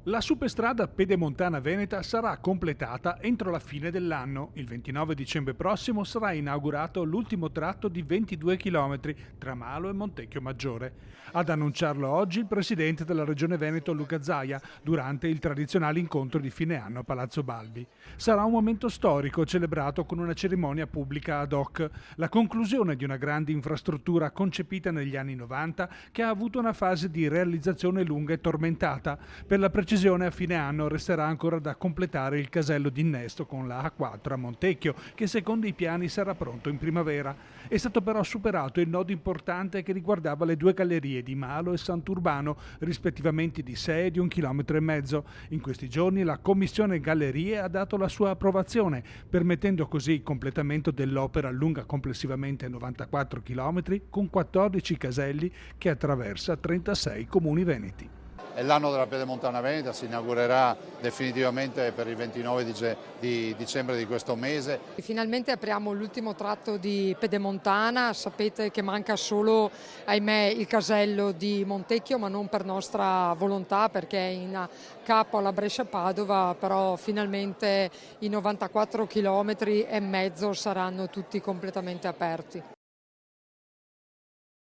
La superstrada pedemontana veneta sarà completata entro la fine dell'anno. Il 29 dicembre prossimo sarà inaugurato l'ultimo tratto di 22 km tra Malo e Montecchio Maggiore. Ad annunciarlo oggi il presidente della Regione Veneto Luca Zaia durante il tradizionale incontro di fine anno a Palazzo Balbi. Sarà un momento storico celebrato con una cerimonia pubblica ad hoc, la conclusione di una grande infrastruttura concepita negli anni 90 che ha avuto una fase di realizzazione lunga e tormentata. Per la precisione, a fine anno resterà ancora da completare il casello d'innesto con la A4 a Montecchio, che secondo i piani sarà pronto in primavera. È stato però superato il nodo importante che riguardava le due gallerie di Malo e Sant'Urbano, rispettivamente di 6 e di 1,5 km. In questi giorni la Commissione Gallerie ha dato la sua approvazione, permettendo così il completamento dell'opera lunga complessivamente 94 km con 14 caselli che attraversa 36 comuni veneti. È l'anno della Pedemontana Veneta, si inaugurerà definitivamente per il 29 di dicembre di questo mese. Finalmente apriamo l'ultimo tratto di Pedemontana, sapete che manca solo, ahimè, il casello di Montecchio, ma non per nostra volontà perché è in capo alla Brescia-Padova, però finalmente i 94 km e mezzo saranno tutti completamente aperti.